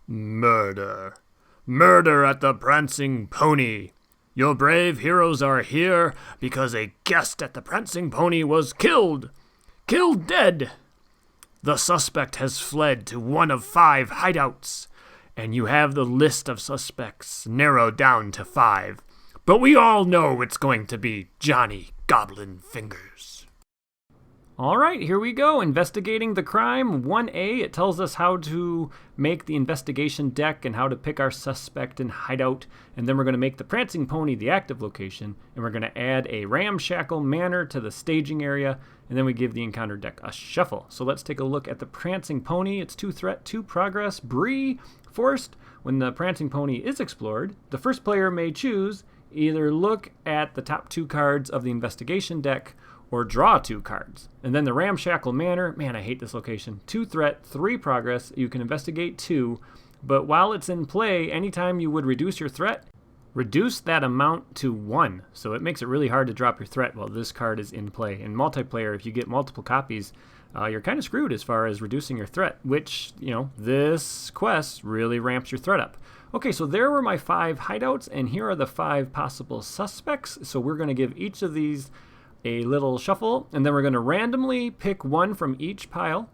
Murder. Murder at the Prancing Pony. Your brave heroes are here because a guest at the Prancing Pony was killed. Killed dead. The suspect has fled to one of 5 hideouts, and you have the list of suspects narrowed down to 5. But we all know it's going to be Johnny Goblin Fingers. All right, here we go. Investigating the crime 1A. It tells us how to make the investigation deck and how to pick our suspect and hideout. And then we're going to make the Prancing Pony the active location. And we're going to add a ramshackle manor to the staging area. And then we give the encounter deck a shuffle. So let's take a look at the Prancing Pony. It's 2 threat, 2 progress, Bree, forced. When the Prancing Pony is explored, the first player may choose either look at the top 2 cards of the investigation deck or draw 2 cards. And then the Ramshackle Manor, man, I hate this location. 2 threat, 3 progress, you can investigate 2, but while it's in play, anytime you would reduce your threat, reduce that amount to 1. So it makes it really hard to drop your threat while this card is in play. In multiplayer, if you get multiple copies, you're kind of screwed as far as reducing your threat, which, this quest really ramps your threat up. Okay, so there were my 5 hideouts, and here are the 5 possible suspects. So we're going to give each of these a little shuffle, and then we're going to randomly pick 1 from each pile,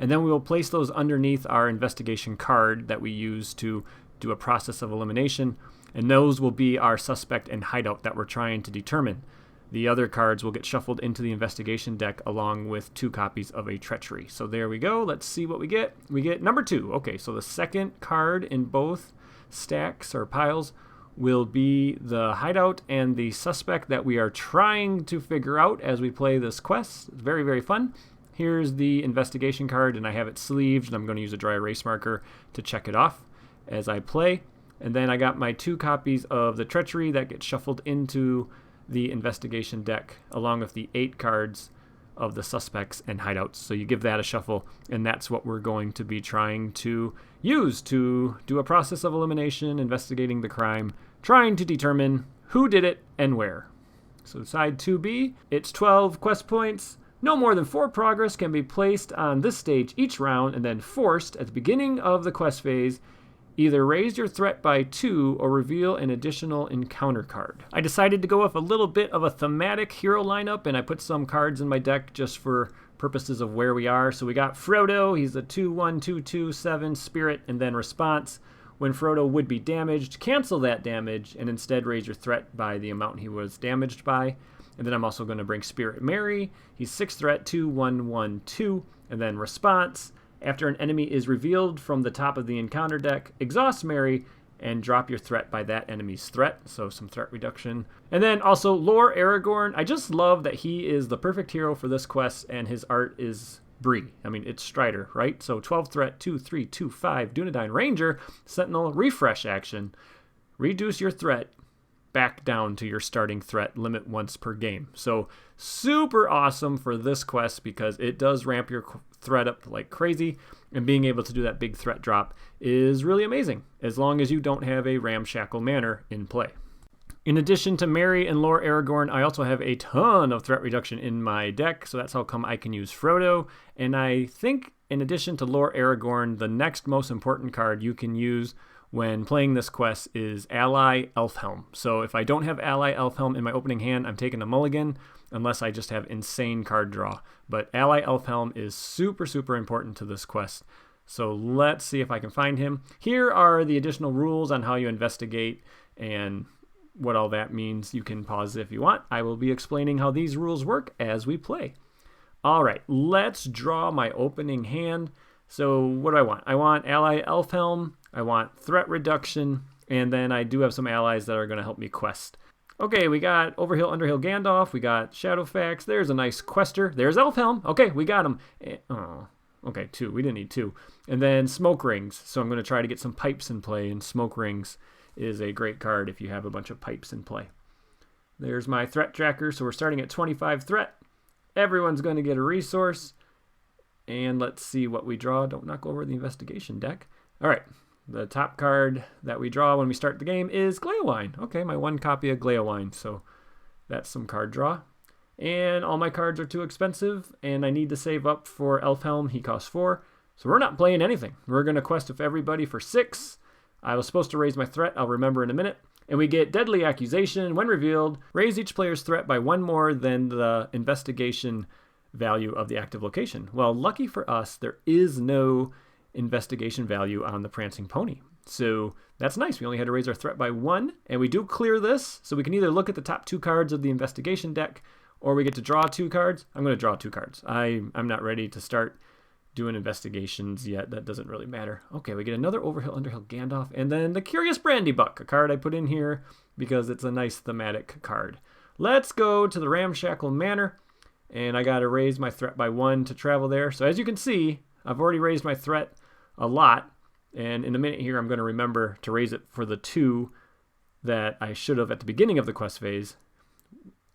and then we will place those underneath our investigation card that we use to do a process of elimination, and those will be our suspect and hideout that we're trying to determine. The other cards will get shuffled into the investigation deck along with 2 copies of a treachery. So there we go. Let's see what we get. We get number 2. Okay, so the second card in both stacks or piles will be the hideout and the suspect that we are trying to figure out as we play this quest. It's very, very fun. Here's the investigation card, and I have it sleeved, and I'm going to use a dry erase marker to check it off as I play. And then I got my 2 copies of the treachery that get shuffled into the investigation deck along with the 8 cards of the suspects and hideouts. So you give that a shuffle, and that's what we're going to be trying to use to do a process of elimination, investigating the crime, trying to determine who did it and where. So side 2B, it's 12 quest points. No more than 4 progress can be placed on this stage each round, and then forced at the beginning of the quest phase. Either raise your threat by 2 or reveal an additional encounter card. I decided to go with a little bit of a thematic hero lineup, and I put some cards in my deck just for purposes of where we are. So we got Frodo. He's a 2/1, 2/2, 7 spirit, and then response. When Frodo would be damaged, cancel that damage and instead raise your threat by the amount he was damaged by. And then I'm also going to bring Spirit Mary. He's 6 threat, 2/1/1, 2, and then response. After an enemy is revealed from the top of the encounter deck, exhaust Mary and drop your threat by that enemy's threat. So some threat reduction. And then also Lore Aragorn. I just love that he is the perfect hero for this quest, and his art is Bree. I mean, it's Strider, right? So 12 threat, 2/3, 2/5, Dunedain Ranger, Sentinel, refresh action. Reduce your threat back down to your starting threat limit once per game. So super awesome for this quest because it does ramp your threat up like crazy, and being able to do that big threat drop is really amazing as long as you don't have a Ramshackle Manor in play. In addition to Merry and Lore Aragorn, I also have a ton of threat reduction in my deck, so that's how come I can use Frodo. And I think in addition to Lore Aragorn, the next most important card you can use when playing this quest is Ally Elfhelm. So if I don't have Ally Elfhelm in my opening hand, I'm taking a mulligan unless I just have insane card draw. But Ally Elfhelm is super, super important to this quest. So let's see if I can find him. Here are the additional rules on how you investigate and what all that means. You can pause if you want. I will be explaining how these rules work as we play. All right, let's draw my opening hand. So what do I want? I want Ally Elfhelm. I want threat reduction, and then I do have some allies that are going to help me quest. Okay, we got Overhill, Underhill, Gandalf. We got Shadowfax. There's a nice quester. There's Elfhelm. Okay, we got him. Oh, okay, 2. We didn't need 2. And then Smoke Rings. So I'm going to try to get some pipes in play, and Smoke Rings is a great card if you have a bunch of pipes in play. There's my threat tracker. So we're starting at 25 threat. Everyone's going to get a resource. And let's see what we draw. Don't knock over the investigation deck. All right. The top card that we draw when we start the game is Gleowine. Okay, my 1 copy of Gleowine. So that's some card draw. And all my cards are too expensive, and I need to save up for Elfhelm. He costs 4. So we're not playing anything. We're going to quest with everybody for 6. I was supposed to raise my threat. I'll remember in a minute. And we get deadly accusation. When revealed, raise each player's threat by 1 more than the investigation value of the active location. Well, lucky for us, there is no investigation value on the Prancing Pony. So that's nice. We only had to raise our threat by 1, and we do clear this. So we can either look at the top 2 cards of the investigation deck, or we get to draw 2 cards. I'm going to draw 2 cards. I'm not ready to start doing investigations yet. That doesn't really matter. Okay, we get another Overhill, Underhill Gandalf, and then the Curious Brandybuck, a card I put in here because it's a nice thematic card. Let's go to the Ramshackle Manor, and I got to raise my threat by 1 to travel there. So as you can see, I've already raised my threat a lot, and in a minute here I'm going to remember to raise it for the 2 that I should have at the beginning of the quest phase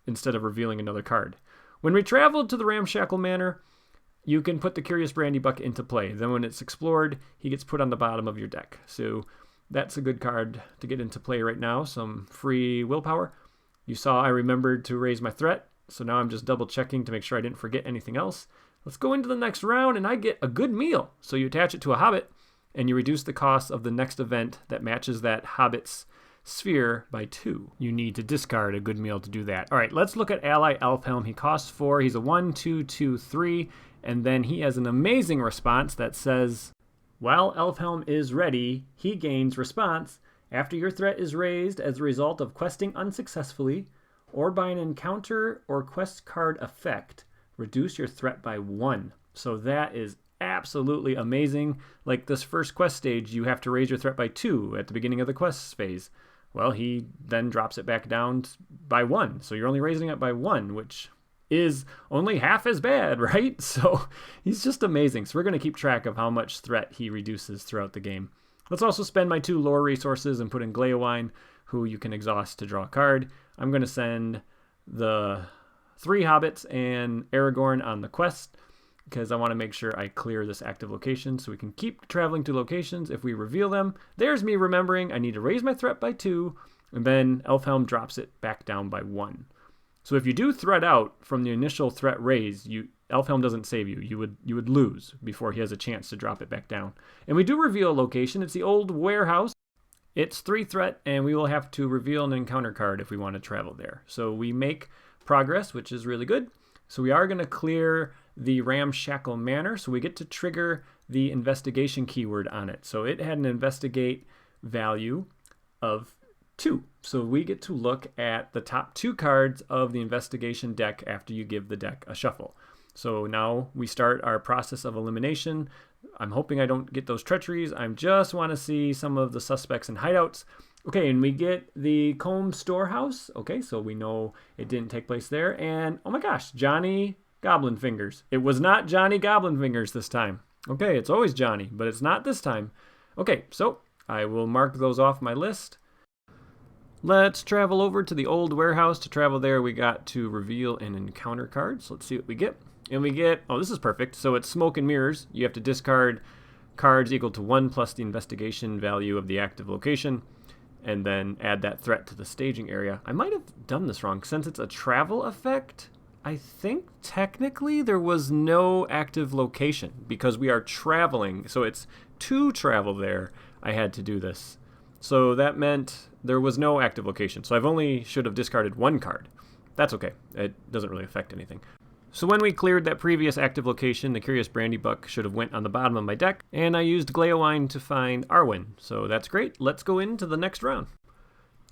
instead of revealing another card. When we traveled to the Ramshackle Manor, you can put the Curious Brandybuck into play. Then when it's explored, he gets put on the bottom of your deck. So that's a good card to get into play right now. Some free willpower. You saw I remembered to raise my threat, so now I'm just double checking to make sure I didn't forget anything else. Let's go into the next round, and I get a good meal. So you attach it to a Hobbit, and you reduce the cost of the next event that matches that Hobbit's sphere by 2. You need to discard a good meal to do that. All right, let's look at Ally Elfhelm. He costs 4. He's a 1/2/2/3. And then he has an amazing response that says, while Elfhelm is ready, he gains response after your threat is raised as a result of questing unsuccessfully or by an encounter or quest card effect. Reduce your threat by 1. So that is absolutely amazing. Like this first quest stage, you have to raise your threat by 2 at the beginning of the quest phase. Well, he then drops it back down by 1. So you're only raising it by 1, which is only half as bad, right? So he's just amazing. So we're going to keep track of how much threat he reduces throughout the game. Let's also spend my 2 lore resources and put in Gleowine, who you can exhaust to draw a card. I'm going to send the 3 hobbits and Aragorn on the quest because I want to make sure I clear this active location so we can keep traveling to locations if we reveal them. There's me remembering I need to raise my threat by 2, and then Elfhelm drops it back down by 1. So if you do threat out from the initial threat raise, Elfhelm doesn't save you. You would lose before he has a chance to drop it back down. And we do reveal a location. It's the old warehouse. It's 3 threat, and we will have to reveal an encounter card if we want to travel there. So we make progress, which is really good. So we are going to clear the Ramshackle Manor, so we get to trigger the investigation keyword on it. So it had an investigate value of 2. So we get to look at the top 2 cards of the investigation deck after you give the deck a shuffle. So now we start our process of elimination. I'm hoping I don't get those treacheries. I just want to see some of the suspects and hideouts. Okay, and we get the Combe Storehouse. Okay, so we know it didn't take place there. And oh my gosh, Johnny Goblin Fingers. It was not Johnny Goblin Fingers this time. Okay, it's always Johnny, but it's not this time. Okay, so I will mark those off my list. Let's travel over to the old warehouse. To travel there, we got to reveal an encounter card. So let's see what we get. And we get, oh, this is perfect. So it's Smoke and Mirrors. You have to discard cards equal to 1 plus the investigation value of the active location, and then add that threat to the staging area. I might have done this wrong. Since it's a travel effect, I think technically there was no active location because we are traveling. So it's to travel there, I had to do this. So that meant there was no active location. So I've only should have discarded 1 card. That's okay. It doesn't really affect anything. So when we cleared that previous active location, the Curious Brandybuck should have went on the bottom of my deck, and I used Gleowine to find Arwen. So that's great. Let's go into the next round.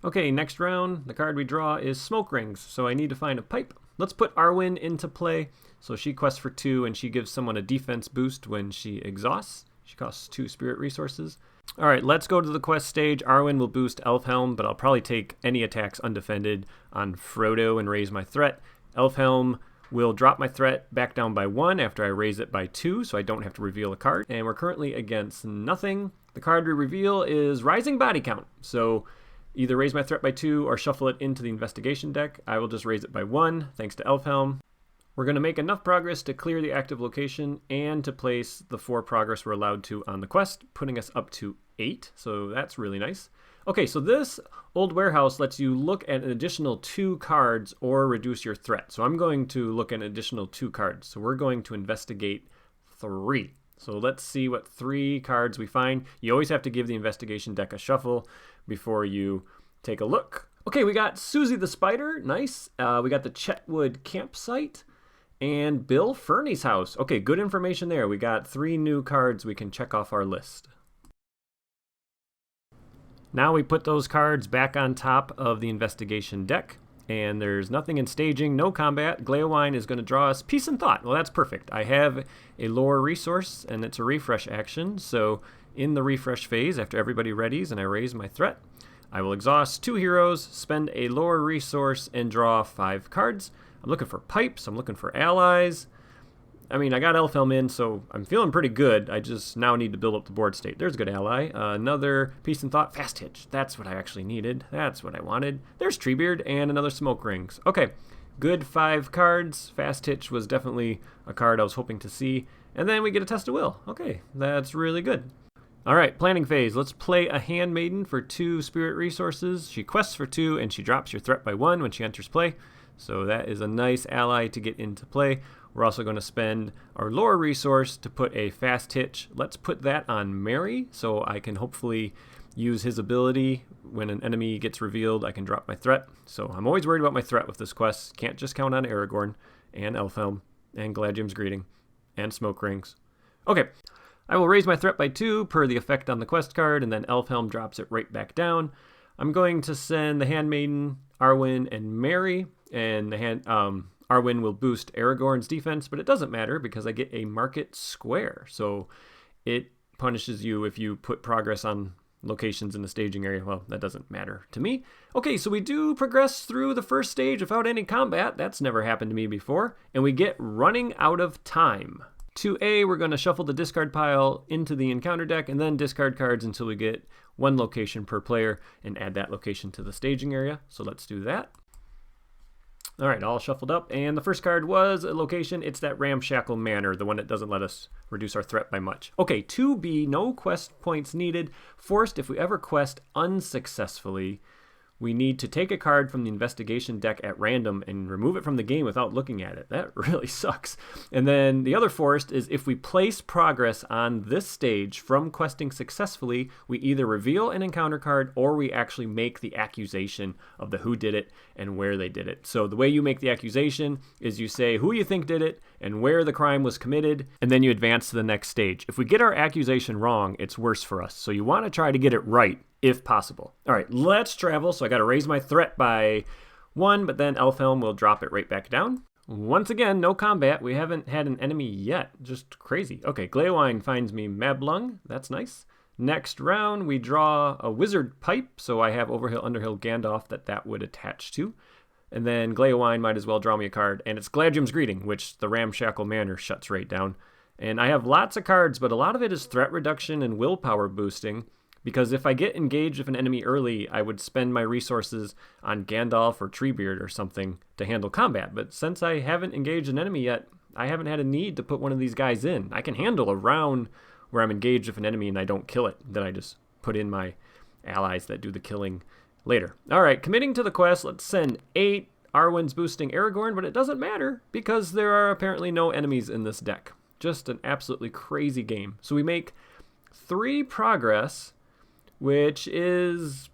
Okay, next round, the card we draw is Smoke Rings. So I need to find a pipe. Let's put Arwen into play. So she quests for 2, and she gives someone a defense boost when she exhausts. She costs 2 spirit resources. All right, let's go to the quest stage. Arwen will boost Elfhelm, but I'll probably take any attacks undefended on Frodo and raise my threat. Elfhelm will drop my threat back down by 1 after I raise it by 2, so I don't have to reveal a card. And we're currently against nothing. The card we reveal is Rising Body Count. So either raise my threat by 2 or shuffle it into the investigation deck. I will just raise it by 1, thanks to Elfhelm. We're going to make enough progress to clear the active location and to place the 4 progress we're allowed to on the quest, putting us up to 8. So that's really nice. Okay, so this old warehouse lets you look at an additional 2 cards or reduce your threat. So I'm going to look at an additional 2 cards. So we're going to investigate 3. So let's see what 3 cards we find. You always have to give the investigation deck a shuffle before you take a look. Okay, we got Susie the Spider. Nice. We got the Chetwood Campsite and Bill Fernie's house. Okay, good information there. We got 3 new cards we can check off our list. Now we put those cards back on top of the investigation deck. And there's nothing in staging, no combat. Gleowine is going to draw us Peace and Thought. Well, that's perfect. I have a lore resource, and it's a refresh action. So in the refresh phase, after everybody readies and I raise my threat, I will exhaust 2 heroes, spend a lore resource, and draw 5 cards. I'm looking for pipes. I'm looking for allies. I mean, I got Elfhelm in, so I'm feeling pretty good. I just now need to build up the board state. There's a good ally. Another Peace and Thought. Fast Hitch. That's what I actually needed. That's what I wanted. There's Treebeard and another Smoke Rings. Okay, good 5 cards. Fast Hitch was definitely a card I was hoping to see. And then we get a Test of Will. Okay, that's really good. All right, planning phase. Let's play a Handmaiden for 2 spirit resources. She quests for 2, and she drops your threat by 1 when she enters play. So that is a nice ally to get into play. We're also going to spend our lore resource to put a Fast Hitch. Let's put that on Mary, so I can hopefully use his ability. When an enemy gets revealed, I can drop my threat. So I'm always worried about my threat with this quest. Can't just count on Aragorn and Elfhelm and Gladjim's Greeting and Smoke Rings. Okay, I will raise my threat by 2 per the effect on the quest card, and then Elfhelm drops it right back down. I'm going to send the Handmaiden, Arwen, and Mary, and the Arwen will boost Aragorn's defense, but it doesn't matter because I get a market square. So it punishes you if you put progress on locations in the staging area. Well, that doesn't matter to me. Okay, so we do progress through the first stage without any combat. That's never happened to me before. And we get Running Out of Time. 2A, we're going to shuffle the discard pile into the encounter deck and then discard cards until we get 1 location per player and add that location to the staging area. So let's do that. All right, all shuffled up, and the first card was a location. It's that Ramshackle Manor, the one that doesn't let us reduce our threat by much. Okay, 2B, no quest points needed. Forced, if we ever quest unsuccessfully, we need to take a card from the investigation deck at random and remove it from the game without looking at it. That really sucks. And then the other forced is if we place progress on this stage from questing successfully, we either reveal an encounter card or we actually make the accusation of the who did it and where they did it. So the way you make the accusation is you say who you think did it and where the crime was committed, and then you advance to the next stage. If we get our accusation wrong, it's worse for us. So you want to try to get it right if possible. All right, let's travel. So I got to raise my threat by 1, but then Elfhelm will drop it right back down. Once again, no combat. We haven't had an enemy yet. Just crazy. Okay, Gleowine finds me Mablung. That's nice. Next round, we draw a Wizard Pipe. So I have Overhill, Underhill, Gandalf that would attach to. And then Gleowine might as well draw me a card. And it's Gladjim's Greeting, which the Ramshackle Manor shuts right down. And I have lots of cards, but a lot of it is threat reduction and willpower boosting. Because if I get engaged with an enemy early, I would spend my resources on Gandalf or Treebeard or something to handle combat. But since I haven't engaged an enemy yet, I haven't had a need to put one of these guys in. I can handle a round where I'm engaged with an enemy and I don't kill it. Then I just put in my allies that do the killing later. All right, committing to the quest, let's send 8. Arwen's boosting Aragorn, but it doesn't matter because there are apparently no enemies in this deck. Just an absolutely crazy game. So we make 3 progress, which is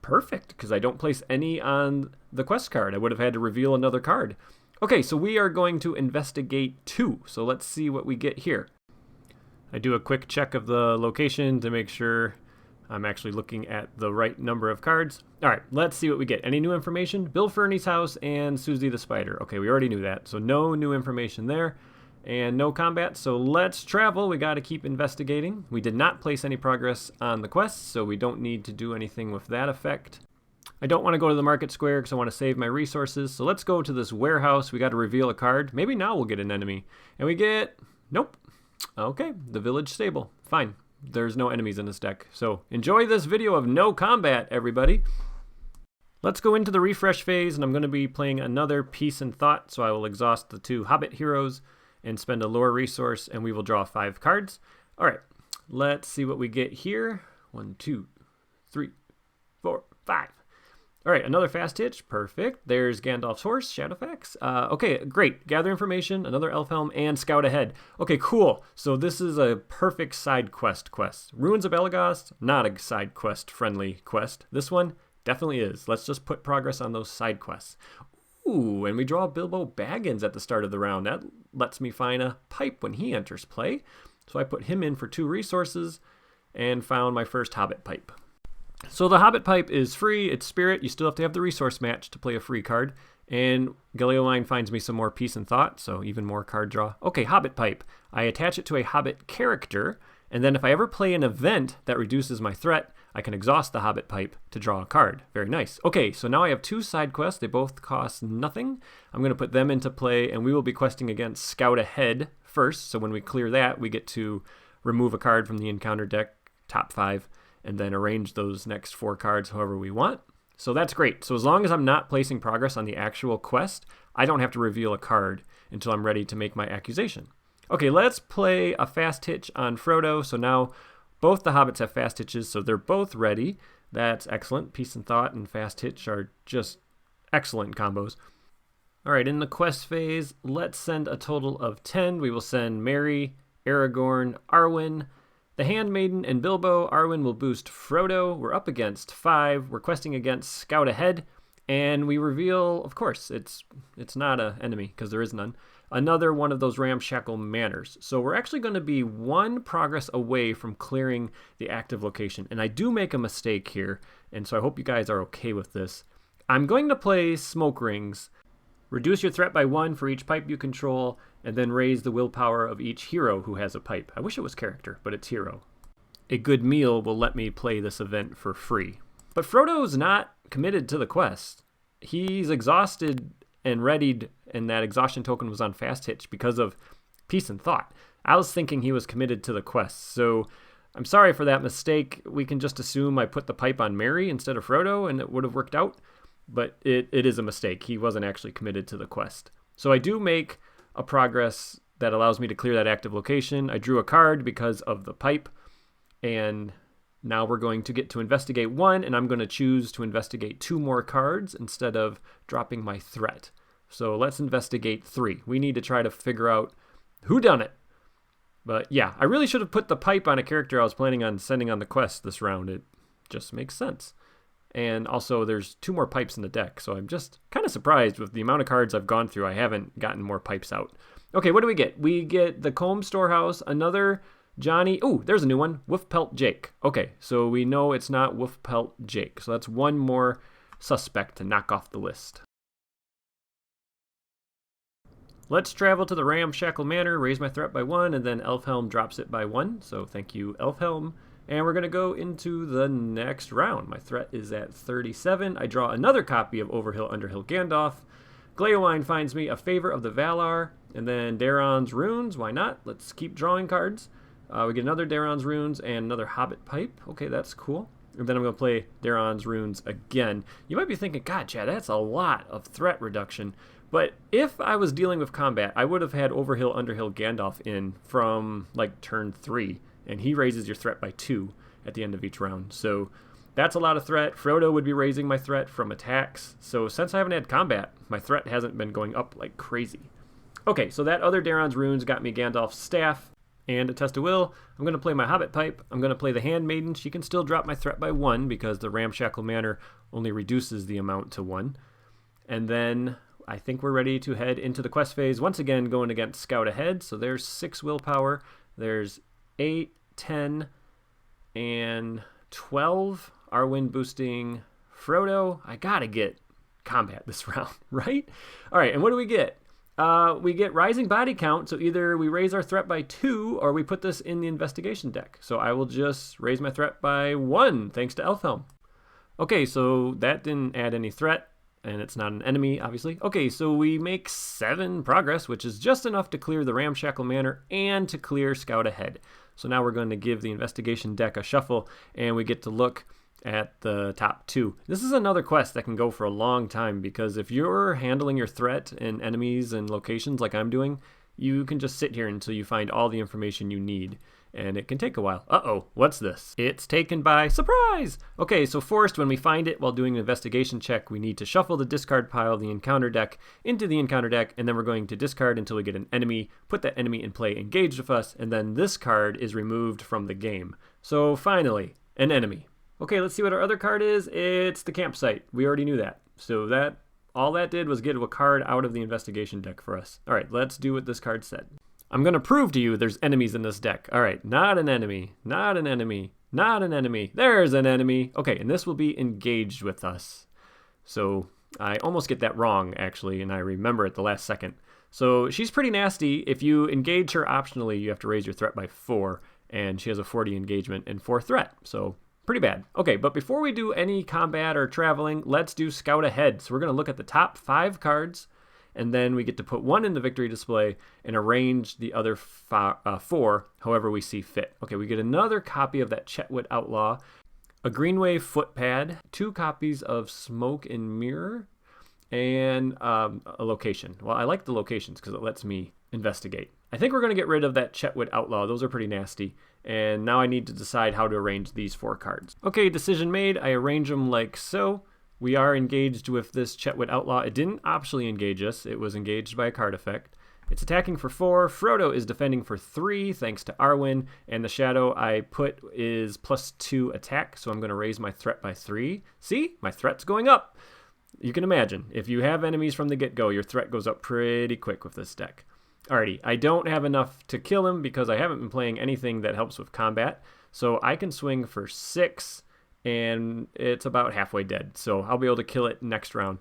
perfect because I don't place any on the quest card. I would have had to reveal another card. Okay, so we are going to investigate 2. So let's see what we get here. I do a quick check of the location to make sure I'm actually looking at the right number of cards. All right, let's see what we get. Any new information? Bill Fernie's house and Susie the Spider. Okay, we already knew that. So no new information there. And no combat, so let's travel. We got to keep investigating. We did not place any progress on the quest, so we don't need to do anything with that effect. I don't want to go to the market square because I want to save my resources, so let's go to this warehouse. We got to reveal a card. Maybe now we'll get an enemy. And we get... Nope. Okay, the village stable. Fine. There's no enemies in this deck. So enjoy this video of no combat, everybody. Let's go into the refresh phase, and I'm going to be playing another Peace and Thought, so I will exhaust the 2 Hobbit heroes and spend a lore resource, and we will draw 5 cards. All right, let's see what we get here. 1, 2, 3, 4, 5. All right, another fast hitch. Perfect. There's Gandalf's horse, Shadowfax. Okay, great. Gather information, another elf helm, and scout ahead. Okay, cool. So this is a perfect side quest. Ruins of Elagast, not a side quest friendly quest. This one definitely is. Let's just put progress on those side quests. Ooh, and we draw Bilbo Baggins at the start of the round. That lets me find a pipe when he enters play. So I put him in for 2 resources and found my first Hobbit pipe. So the Hobbit pipe is free, it's spirit, you still have to have the resource match to play a free card, and Galeoline finds me some more peace and thought, so even more card draw. Okay, Hobbit pipe. I attach it to a Hobbit character, and then if I ever play an event that reduces my threat, I can exhaust the Hobbit pipe to draw a card. Very nice. Okay, so now I have 2 side quests, they both cost nothing. I'm going to put them into play, and we will be questing against Scout Ahead first, so when we clear that, we get to remove a card from the encounter deck, top 5, and then arrange those next 4 cards however we want. So that's great. So as long as I'm not placing progress on the actual quest, I don't have to reveal a card until I'm ready to make my accusation. Okay, let's play a fast hitch on Frodo. So now both the hobbits have fast hitches, so they're both ready. That's excellent. Peace and Thought and fast hitch are just excellent combos. All right, in the quest phase, let's send a total of 10. We will send Merry, Aragorn, Arwen, the Handmaiden, and Bilbo. Arwen will boost Frodo. We're up against 5. We're questing against Scout Ahead. And we reveal, of course, it's not an enemy because there is none, another one of those ramshackle manors. So we're actually going to be 1 progress away from clearing the active location. And I do make a mistake here, and so I hope you guys are okay with this. I'm going to play Smoke Rings. Reduce your threat by 1 for each pipe you control, and then raise the willpower of each hero who has a pipe. I wish it was character, but it's hero. A good meal will let me play this event for free. But Frodo's not committed to the quest. He's exhausted and readied, and that exhaustion token was on fast hitch because of Peace and Thought. I was thinking he was committed to the quest, so I'm sorry for that mistake. We can just assume I put the pipe on Merry instead of Frodo, and it would have worked out. But it is a mistake. He wasn't actually committed to the quest. So I do make a progress that allows me to clear that active location. I drew a card because of the pipe, and now we're going to get to investigate 1, and I'm going to choose to investigate 2 more cards instead of dropping my threat. So let's investigate 3. We need to try to figure out who done it. But yeah, I really should have put the pipe on a character I was planning on sending on the quest this round. It just makes sense. And also, there's 2 more pipes in the deck, so I'm just kind of surprised with the amount of cards I've gone through. I haven't gotten more pipes out. Okay, what do we get? We get the Comb Storehouse, another Johnny. Oh, there's a new one, Wolfpelt Jake. Okay, so we know it's not Wolfpelt Jake. So that's 1 more suspect to knock off the list. Let's travel to the Ramshackle Manor, raise my threat by 1, and then Elfhelm drops it by 1. So thank you, Elfhelm. And we're going to go into the next round. My threat is at 37. I draw another copy of Overhill Underhill Gandalf. Gleowine finds me a Favor of the Valar. And then Daron's Runes. Why not? Let's keep drawing cards. We get another Daron's Runes and another Hobbit Pipe. Okay, that's cool. And then I'm going to play Daron's Runes again. You might be thinking, God, Chad, that's a lot of threat reduction. But if I was dealing with combat, I would have had Overhill Underhill Gandalf in from like turn 3. And he raises your threat by 2 at the end of each round. So that's a lot of threat. Frodo would be raising my threat from attacks. So since I haven't had combat, my threat hasn't been going up like crazy. Okay, so that other Daron's Runes got me Gandalf's Staff and a Test of Will. I'm going to play my Hobbit Pipe. I'm going to play the Handmaiden. She can still drop my threat by 1 because the Ramshackle Manor only reduces the amount to 1. And then I think we're ready to head into the quest phase. Once again, going against Scout Ahead. So there's 6 willpower. There's 8, 10, and 12. Arwen boosting Frodo. I gotta get combat this round, right? All right, and what do we get? We get Rising Body Count, so either we raise our threat by 2 or we put this in the investigation deck. So I will just raise my threat by 1, thanks to Elfhelm. Okay, so that didn't add any threat, and it's not an enemy, obviously. Okay, so we make 7 progress, which is just enough to clear the Ramshackle Manor and to clear Scout Ahead. So now we're going to give the investigation deck a shuffle, and we get to look at the top 2. This is another quest that can go for a long time, because if you're handling your threat and enemies and locations like I'm doing, you can just sit here until you find all the information you need. and it can take a while. Uh-oh, what's this? It's taken by surprise! Okay, so forced, when we find it while doing an investigation check, we need to shuffle the discard pile of the encounter deck into the encounter deck, and then we're going to discard until we get an enemy, put that enemy in play engaged with us, and then this card is removed from the game. So finally, an enemy. Okay, let's see what our other card is. It's the campsite. We already knew that. So all that did was get a card out of the investigation deck for us. All right, let's do what this card said. I'm going to prove to you there's enemies in this deck. All right, not an enemy, not an enemy, not an enemy. There's an enemy. Okay, and this will be engaged with us. So I almost get that wrong, actually, and I remember at the last second. So she's pretty nasty. If you engage her optionally, you have to raise your threat by 4, and she has a 40 engagement and 4 threat. So pretty bad. Okay, but before we do any combat or traveling, let's do scout ahead. So we're going to look at the top 5 cards, and then we get to put 1 in the victory display and arrange the other 4 however we see fit. Okay, we get another copy of that Chetwood Outlaw, a Greenway Footpad, 2 copies of Smoke and Mirror, and a location. Well, I like the locations because it lets me investigate. I think we're going to get rid of that Chetwood Outlaw. Those are pretty nasty. And now I need to decide how to arrange these 4 cards. Okay, decision made. I arrange them like so. We are engaged with this Chetwood Outlaw. It didn't optionally engage us. It was engaged by a card effect. It's attacking for 4. Frodo is defending for 3 thanks to Arwen. And the shadow I put is +2 attack. So I'm going to raise my threat by 3. See? My threat's going up. You can imagine, if you have enemies from the get-go, your threat goes up pretty quick with this deck. Alrighty, I don't have enough to kill him because I haven't been playing anything that helps with combat. So I can swing for 6, and it's about halfway dead. So I'll be able to kill it next round.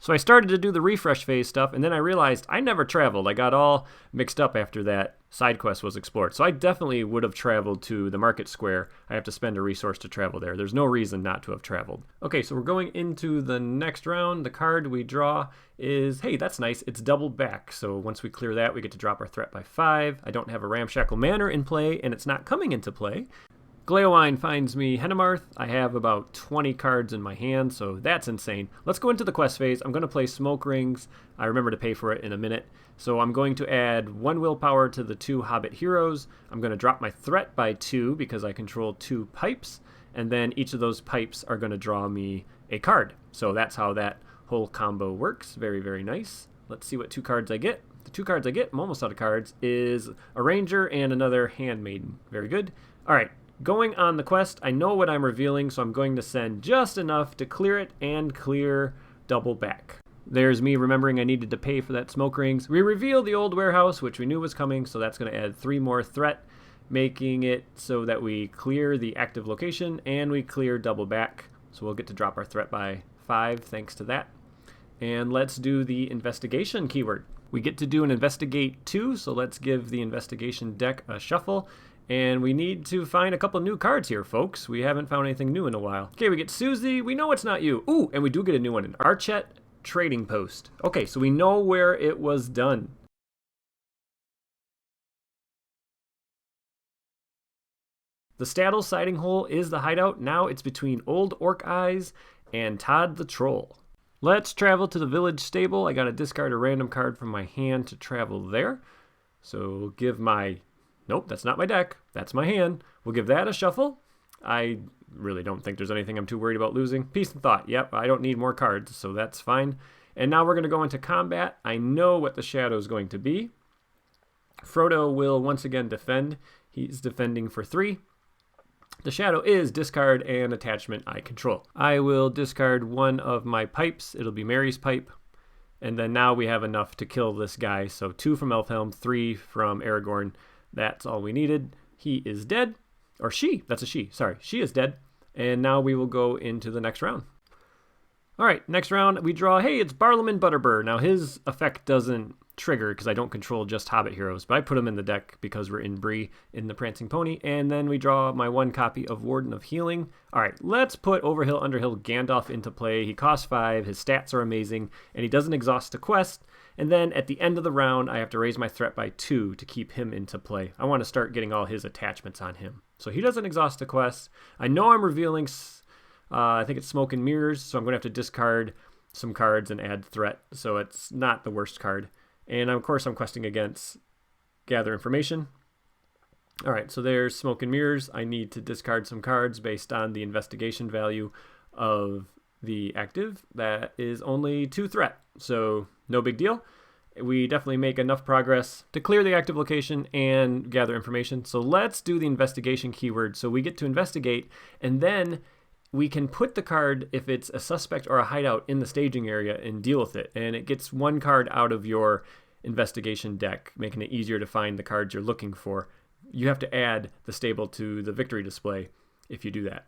So I started to do the refresh phase stuff, and then I realized I never traveled. I got all mixed up after that side quest was explored. So I definitely would have traveled to the market square. I have to spend a resource to travel there. There's no reason not to have traveled. Okay, so we're going into the next round. The card we draw is, hey, that's nice. It's double back. So once we clear that, we get to drop our threat by 5. I don't have a Ramshackle Manor in play, and it's not coming into play. Gleowine finds me Henemarth. I have about 20 cards in my hand, so that's insane. Let's go into the quest phase. I'm going to play Smoke Rings. I remember to pay for it in a minute. So I'm going to add 1 willpower to the 2 Hobbit heroes. I'm going to drop my threat by 2 because I control 2 pipes. And then each of those pipes are going to draw me a card. So that's how that whole combo works. Very, very nice. Let's see what 2 cards I get. The 2 cards I get, I'm almost out of cards, is a Ranger and another Handmaiden. Very good. All right. Going on the quest, I know what I'm revealing, so I'm going to send just enough to clear it and clear double back. There's me remembering I needed to pay for that Smoke Rings. We reveal the old warehouse, which we knew was coming, so that's going to add 3 more threat, making it so that we clear the active location and we clear double back. So we'll get to drop our threat by 5 thanks to that. And let's do the investigation keyword. We get to do an investigate 2, so let's give the investigation deck a shuffle. And we need to find a couple new cards here, folks. We haven't found anything new in a while. Okay, we get Susie. We know it's not you. Ooh, and we do get a new one, an Archet Trading Post. Okay, so we know where it was done. The Staddle Siding Hole is the hideout. Now it's between Old Orc Eyes and Todd the Troll. Let's travel to the village stable. I got to discard a random card from my hand to travel there. So give my... Nope, that's not my deck. That's my hand. We'll give that a shuffle. I really don't think there's anything I'm too worried about losing. Peace and thought. Yep, I don't need more cards, so that's fine. And now we're going to go into combat. I know what the shadow is going to be. Frodo will once again defend. He's defending for 3. The shadow is discard an attachment I control. I will discard 1 of my pipes. It'll be Mary's pipe. And then now we have enough to kill this guy. So 2 from Elfhelm, 3 from Aragorn. That's all we needed. He is dead. Or she. That's a she. Sorry. She is dead. And now we will go into the next round. All right. Next round, we draw, hey, it's Barlaman Butterbur. Now, his effect doesn't trigger because I don't control just Hobbit heroes. But I put him in the deck because we're in Bree in the Prancing Pony. And then we draw my 1 copy of Warden of Healing. All right. Let's put Overhill Underhill Gandalf into play. He costs 5. His stats are amazing. And he doesn't exhaust a quest. And then at the end of the round, I have to raise my threat by 2 to keep him into play. I want to start getting all his attachments on him. So he doesn't exhaust a quest. I know I'm revealing, I think it's Smoke and Mirrors, so I'm going to have to discard some cards and add threat. So it's not the worst card. And of course, I'm questing against Gather Information. All right, so there's smoke and mirrors. I need to discard some cards based on the investigation value of the active. That is only 2 threat, so no big deal. We definitely make enough progress to clear the active location and gather information. So let's do the investigation keyword. So we get to investigate, and then we can put the card, if it's a suspect or a hideout, in the staging area and deal with it. And it gets 1 card out of your investigation deck, making it easier to find the cards you're looking for. You have to add the stable to the victory display if you do that.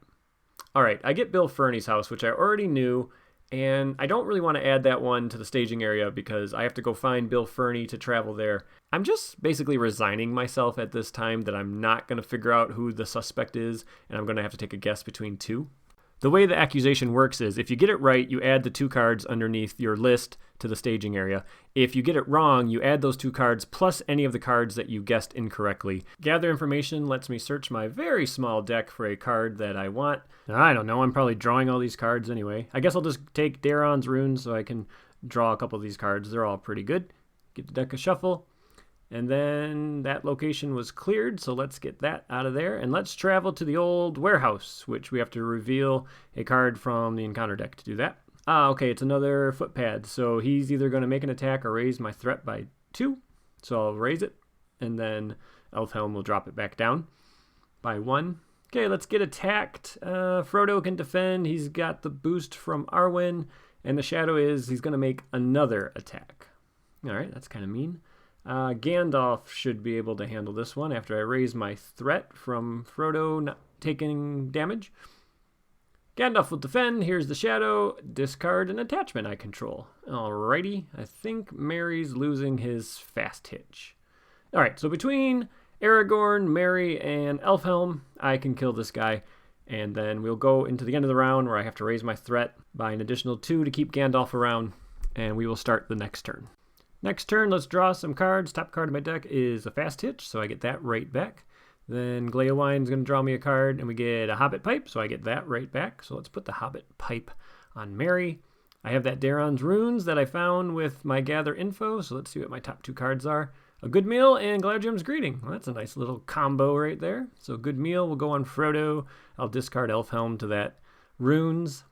All right, I get Bill Fernie's house, which I already knew, and I don't really want to add that one to the staging area because I have to go find Bill Fernie to travel there. I'm just basically resigning myself at this time that I'm not going to figure out who the suspect is, and I'm going to have to take a guess between 2. The way the accusation works is if you get it right, you add the 2 cards underneath your list to the staging area. If you get it wrong, you add those 2 cards plus any of the cards that you guessed incorrectly. Gather information lets me search my very small deck for a card that I want. I don't know, I'm probably drawing all these cards anyway. I guess I'll just take Daron's runes so I can draw a couple of these cards. They're all pretty good. Give the deck a shuffle. And then that location was cleared, so let's get that out of there. And let's travel to the old warehouse, which we have to reveal a card from the encounter deck to do that. Okay, it's another footpad. So he's either going to make an attack or raise my threat by 2. So I'll raise it, and then Elfhelm will drop it back down by 1. Okay, let's get attacked. Frodo can defend. He's got the boost from Arwen, and the shadow is he's going to make another attack. All right, that's kind of mean. Gandalf should be able to handle this one after I raise my threat from Frodo not taking damage. Gandalf will defend. Here's the shadow. Discard an attachment I control. Alrighty. I think Merry's losing his fast hitch. Alright, so between Aragorn, Merry, and Elfhelm, I can kill this guy. And then we'll go into the end of the round where I have to raise my threat by an additional 2 to keep Gandalf around. And we will start the next turn. Next turn, let's draw some cards. Top card of my deck is a fast hitch, so I get that right back. Then Glaeowine's going to draw me a card, and we get a Hobbit Pipe, so I get that right back. So let's put the Hobbit Pipe on Merry. I have that Daron's Runes that I found with my Gather Info, so let's see what my top 2 cards are. A Good Meal and Gladrium's Greeting. Well, that's a nice little combo right there. So Good Meal will go on Frodo. I'll discard Elfhelm to that Runes.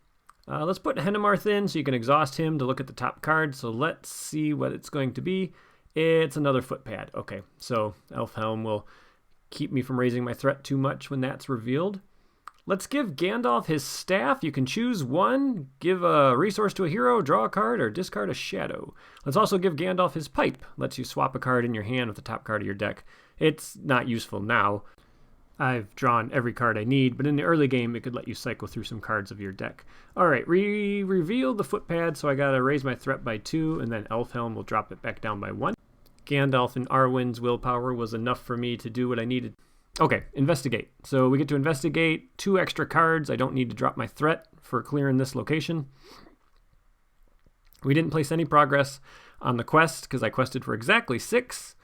Let's put Hennemarth in so you can exhaust him to look at the top card. So let's see what it's going to be. It's another footpad. Okay, so Elfhelm will keep me from raising my threat too much when that's revealed. Let's give Gandalf his staff. You can choose one, give a resource to a hero, draw a card, or discard a shadow. Let's also give Gandalf his pipe. Lets you swap a card in your hand with the top card of your deck. It's not useful now. I've drawn every card I need, but in the early game, it could let you cycle through some cards of your deck. All right, reveal the footpad, so I got to raise my threat by 2, and then Elfhelm will drop it back down by 1. Gandalf and Arwen's willpower was enough for me to do what I needed. Okay, investigate. So we get to investigate 2 extra cards. I don't need to drop my threat for clearing this location. We didn't place any progress on the quest because I quested for exactly 6.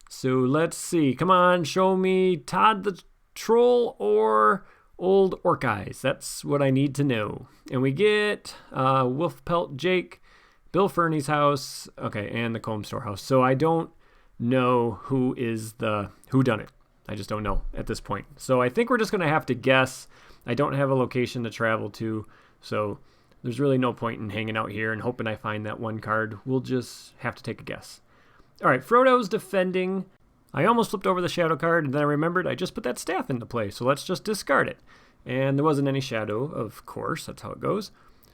So let's see. Come on, show me Todd the Troll or Old Orc Eyes. That's what I need to know. And we get Wolf Pelt Jake, Bill Fernie's house, okay, and the Combe Storehouse. So I don't know who is the whodunit. I just don't know at this point. So I think we're just going to have to guess. I don't have a location to travel to, so there's really no point in hanging out here and hoping I find that one card. We'll just have to take a guess. All right, Frodo's defending. I almost flipped over the shadow card, and then I remembered I just put that staff into play, so let's just discard it. And there wasn't any shadow, of course. That's how it goes.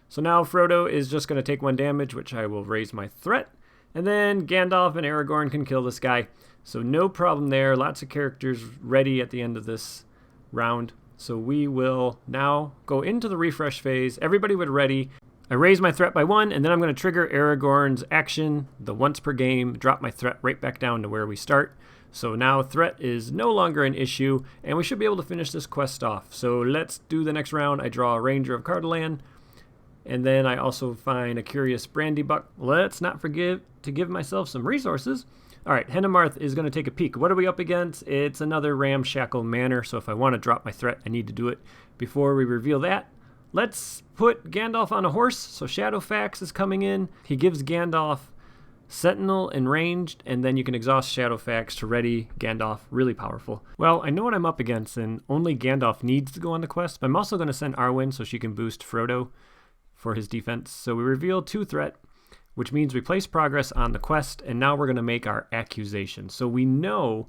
So now Frodo is just going to take 1 damage, which I will raise my threat. And then Gandalf and Aragorn can kill this guy. So no problem there. Lots of characters ready at the end of this round. So we will now go into the refresh phase. Everybody would ready. I raise my threat by 1, and then I'm going to trigger Aragorn's action, the once per game, drop my threat right back down to where we start. So now threat is no longer an issue, and we should be able to finish this quest off. So let's do the next round. I draw a Ranger of Cardolan, and then I also find a Curious Brandybuck. Let's not forget to give myself some resources. All right, Hennemarth is going to take a peek. What are we up against? It's another Ramshackle Manor, so if I want to drop my threat, I need to do it before we reveal that. Let's put Gandalf on a horse, so Shadowfax is coming in. He gives Gandalf Sentinel and ranged, and then you can exhaust Shadowfax to ready Gandalf. Really powerful. Well, I know what I'm up against, and only Gandalf needs to go on the quest, but I'm also going to send Arwen so she can boost Frodo for his defense. So we reveal 2 threat, which means we place progress on the quest, and now we're going to make our accusation. So we know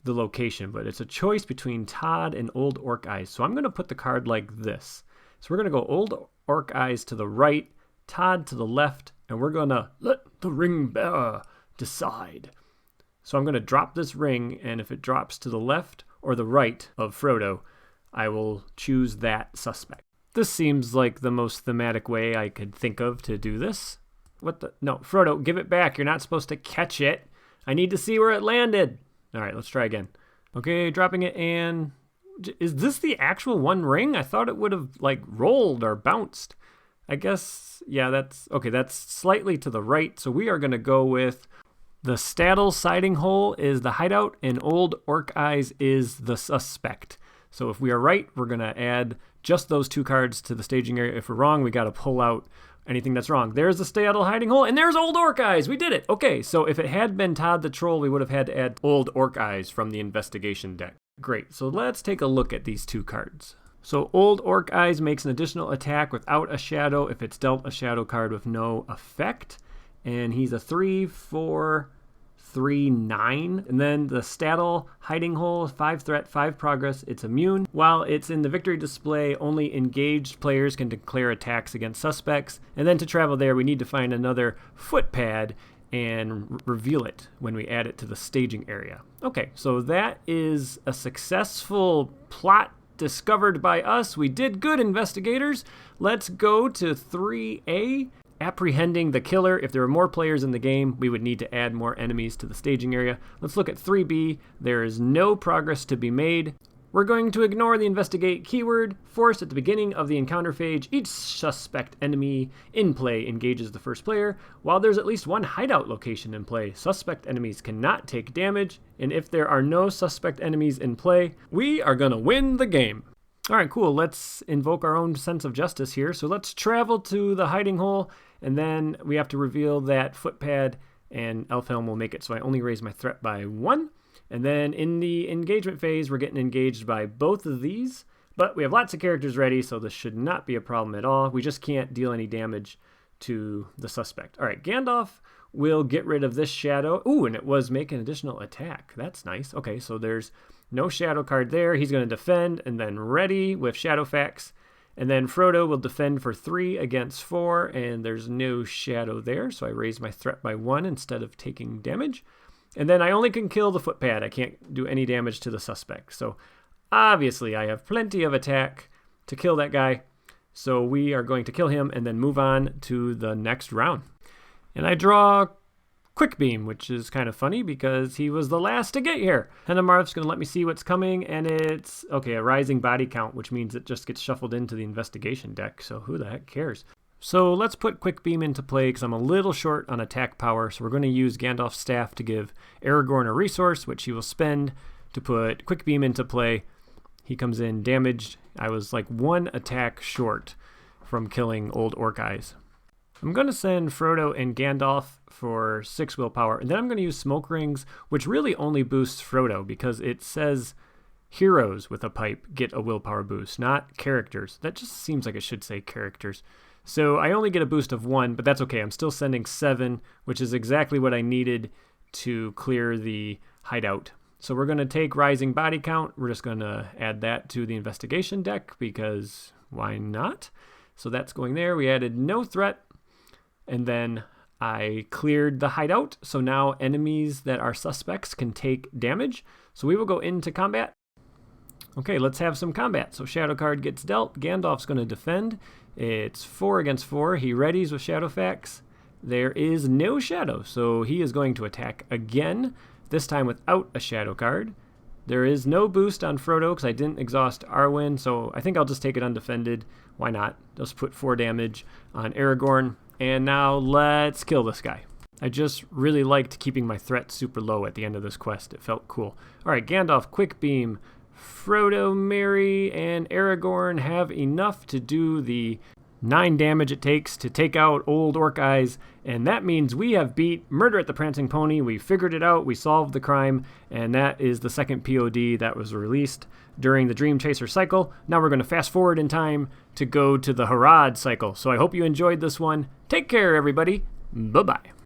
the location, but it's a choice between Todd and Old Orc Eyes. So I'm going to put the card like this. So we're going to go Old Orc Eyes to the right, Todd to the left, and we're going to let the ring bearer decide. So I'm going to drop this ring, and if it drops to the left or the right of Frodo, I will choose that suspect. This seems like the most thematic way I could think of to do this. What the? No, Frodo, give it back. You're not supposed to catch it. I need to see where it landed. All right, let's try again. Okay, dropping it, and is this the actual one ring? I thought it would have like rolled or bounced. I guess, yeah, that's slightly to the right. So we are going to go with the Staddle Siding Hole is the hideout, and Old Orc Eyes is the suspect. So if we are right, we're going to add just those 2 cards to the staging area. If we're wrong, we got to pull out anything that's wrong. There's the Staddle Hiding Hole, and there's Old Orc Eyes. We did it. Okay, so if it had been Todd the Troll, we would have had to add Old Orc Eyes from the investigation deck. Great, so let's take a look at these 2 cards. So Old Orc Eyes makes an additional attack without a shadow if it's dealt a shadow card with no effect. And he's a 3/4/3/9. And then the Staddle Hiding Hole, 5 threat, 5 progress. It's immune. While it's in the victory display, only engaged players can declare attacks against suspects. And then to travel there, we need to find another footpad and reveal it when we add it to the staging area. Okay, so that is a successful plot discovered by us. We did good, investigators. Let's go to 3A, Apprehending the Killer. If there were more players in the game, we would need to add more enemies to the staging area. Let's look at 3B. There is no progress to be made. We're going to ignore the investigate keyword. Forced at the beginning of the encounter phase, each suspect enemy in play engages the first player. While there's at least 1 hideout location in play, suspect enemies cannot take damage. And if there are no suspect enemies in play, we are going to win the game. All right, cool. Let's invoke our own sense of justice here. So let's travel to the hiding hole, and then we have to reveal that footpad, and Elfhelm will make it so I only raise my threat by 1. And then in the engagement phase, we're getting engaged by both of these. But we have lots of characters ready, so this should not be a problem at all. We just can't deal any damage to the suspect. All right, Gandalf will get rid of this shadow. Ooh, and it was make an additional attack. That's nice. Okay, so there's no shadow card there. He's going to defend and then ready with Shadowfax. And then Frodo will defend for 3 against 4, and there's no shadow there. So I raise my threat by 1 instead of taking damage. And then I only can kill the footpad. I can't do any damage to the suspect. So obviously I have plenty of attack to kill that guy. So we are going to kill him and then move on to the next round. And I draw Quick Beam, which is kind of funny because he was the last to get here. Hennemarth's going to let me see what's coming, and it's, okay, a rising body count, which means it just gets shuffled into the investigation deck. So who the heck cares? So let's put Quick Beam into play because I'm a little short on attack power. So we're going to use Gandalf's staff to give Aragorn a resource, which he will spend to put Quick Beam into play. He comes in damaged. I was like 1 attack short from killing Old Orc Eyes. I'm going to send Frodo and Gandalf for 6 willpower, and then I'm going to use Smoke Rings, which really only boosts Frodo because it says heroes with a pipe get a willpower boost, not characters. That just seems like it should say characters. So I only get a boost of 1, but that's okay. I'm still sending 7, which is exactly what I needed to clear the hideout. So we're going to take Rising Body Count. We're just going to add that to the investigation deck because why not? So that's going there. We added no threat. And then I cleared the hideout. So now enemies that are suspects can take damage. So we will go into combat. Okay, let's have some combat. So shadow card gets dealt. Gandalf's going to defend. It's 4 against 4. He readies with Shadowfax. There is no shadow, so he is going to attack again, this time without a shadow card. There is no boost on Frodo because I didn't exhaust Arwen, so I think I'll just take it undefended. Why not? Just put 4 damage on Aragorn. And now let's kill this guy. I just really liked keeping my threat super low at the end of this quest. It felt cool. All right, Gandalf, Quick Beam. Frodo, Merry, and Aragorn have enough to do the 9 damage it takes to take out old Orc Eyes, and that means we have beat Murder at the Prancing Pony. We figured it out, we solved the crime, and that is the second POD that was released during the Dream Chaser cycle. Now we're going to fast forward in time to go to the Harad cycle. So I hope you enjoyed this one. Take care, everybody. Bye-bye.